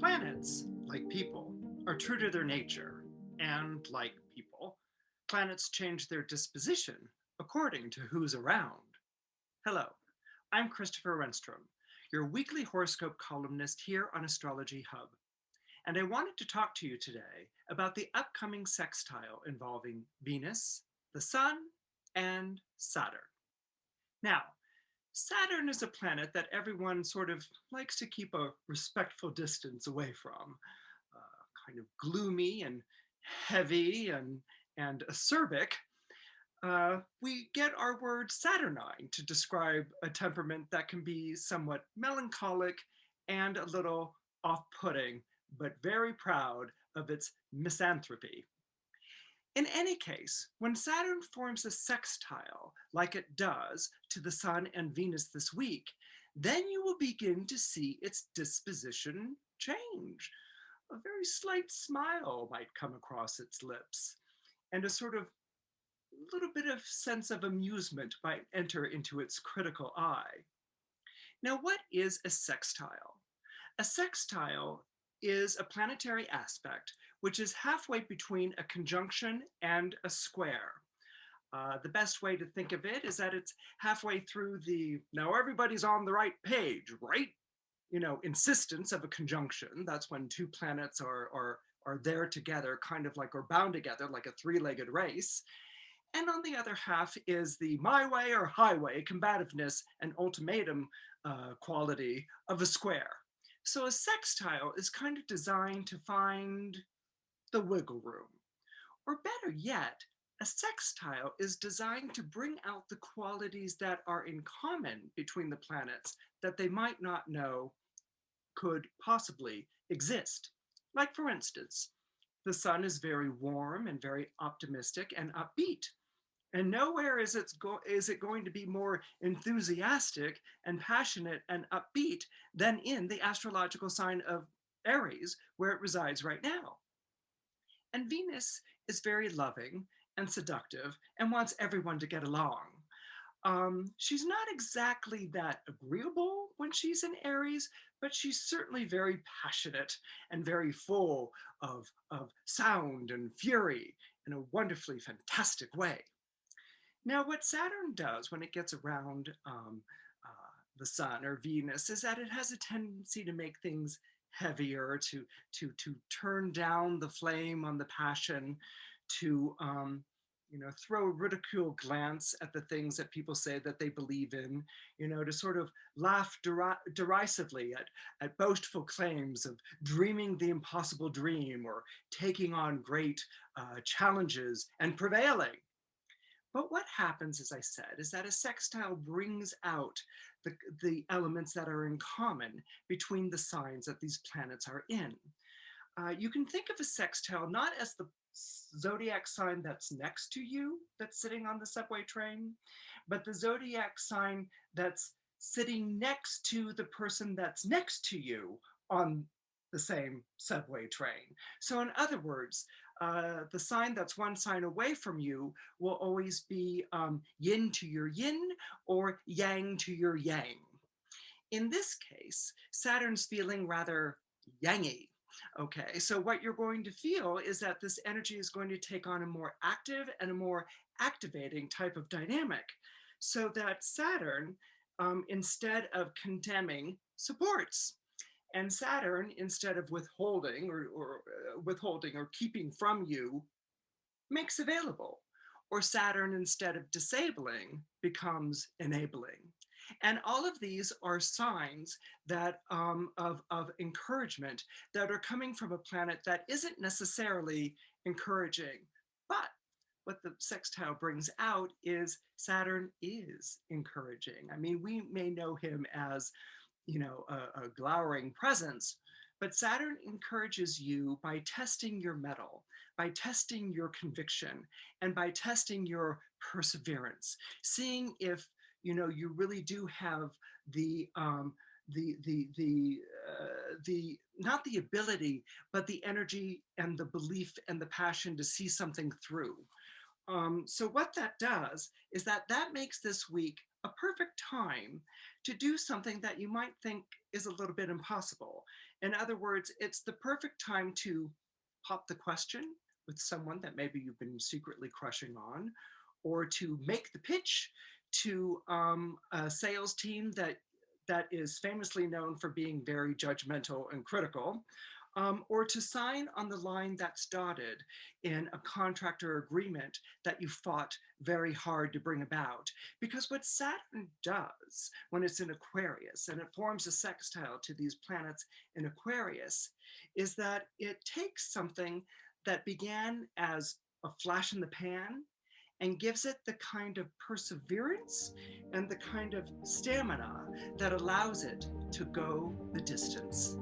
Planets, like people, are true to their nature, and like people, planets change their disposition according to who's around. Hello, I'm Christopher Renstrom, your weekly horoscope columnist here on Astrology Hub, and I wanted to talk to you today about the upcoming sextile involving Venus, the Sun, and Saturn. Now, Saturn is a planet that everyone sort of likes to keep a respectful distance away from. Kind of gloomy and heavy and acerbic, we get our word Saturnine to describe a temperament that can be somewhat melancholic and a little off-putting, but very proud of its misanthropy. In any case, when Saturn forms a sextile, like it does to the Sun and Venus this week, then you will begin to see its disposition change. A very slight smile might come across its lips, and a sort of little bit of sense of amusement might enter into its critical eye. Now, what is a sextile? A sextile is a planetary aspect which is halfway between a conjunction and a square. The best way to think of it is that it's halfway through the now everybody's on the right page, right? Insistence of a conjunction. That's when two planets are there together, kind of like, or bound together like a three-legged race. And on the other half is the my way or highway combativeness and ultimatum quality of a square. So a sextile is kind of designed to find the wiggle room. Or better yet, a sextile is designed to bring out the qualities that are in common between the planets that they might not know could possibly exist. Like, for instance, the Sun is very warm and very optimistic and upbeat. And nowhere is it going to be more enthusiastic and passionate and upbeat than in the astrological sign of Aries, where it resides right now. And Venus is very loving and seductive and wants everyone to get along. She's not exactly that agreeable when she's in Aries, but she's certainly very passionate and very full of sound and fury in a wonderfully fantastic way. Now, what Saturn does when it gets around the Sun or Venus is that it has a tendency to make things heavier, to turn down the flame on the passion, to throw a ridicule glance at the things that people say that they believe in, to sort of laugh derisively at boastful claims of dreaming the impossible dream or taking on great challenges and prevailing. But what happens, as I said, is that a sextile brings out the elements that are in common between the signs that these planets are in. You can think of a sextile not as the zodiac sign that's next to you, that's sitting on the subway train, but the zodiac sign that's sitting next to the person that's next to you on the same subway train. So in other words, the sign that's one sign away from you will always be yin to your yin or yang to your yang. In this case, Saturn's feeling rather yangy. Okay, so what you're going to feel is that this energy is going to take on a more active and a more activating type of dynamic, so that Saturn, instead of condemning, supports. And Saturn, instead of withholding or keeping from you, makes available. Or Saturn, instead of disabling, becomes enabling. And all of these are signs that of encouragement that are coming from a planet that isn't necessarily encouraging. But what the sextile brings out is Saturn is encouraging. I mean, we may know him as a glowering presence, but Saturn encourages you by testing your mettle, by testing your conviction, and by testing your perseverance, seeing if you really do have the not the ability, but the energy and the belief and the passion to see something through. So what that does is that makes this week a perfect time to do something that you might think is a little bit impossible. In other words, it's the perfect time to pop the question with someone that maybe you've been secretly crushing on, or to make the pitch to a sales team that is famously known for being very judgmental and critical, or to sign on the line that's dotted in a contract or agreement that you fought very hard to bring about. Because what Saturn does when it's in Aquarius and it forms a sextile to these planets in Aquarius is that it takes something that began as a flash in the pan and gives it the kind of perseverance and the kind of stamina that allows it to go the distance.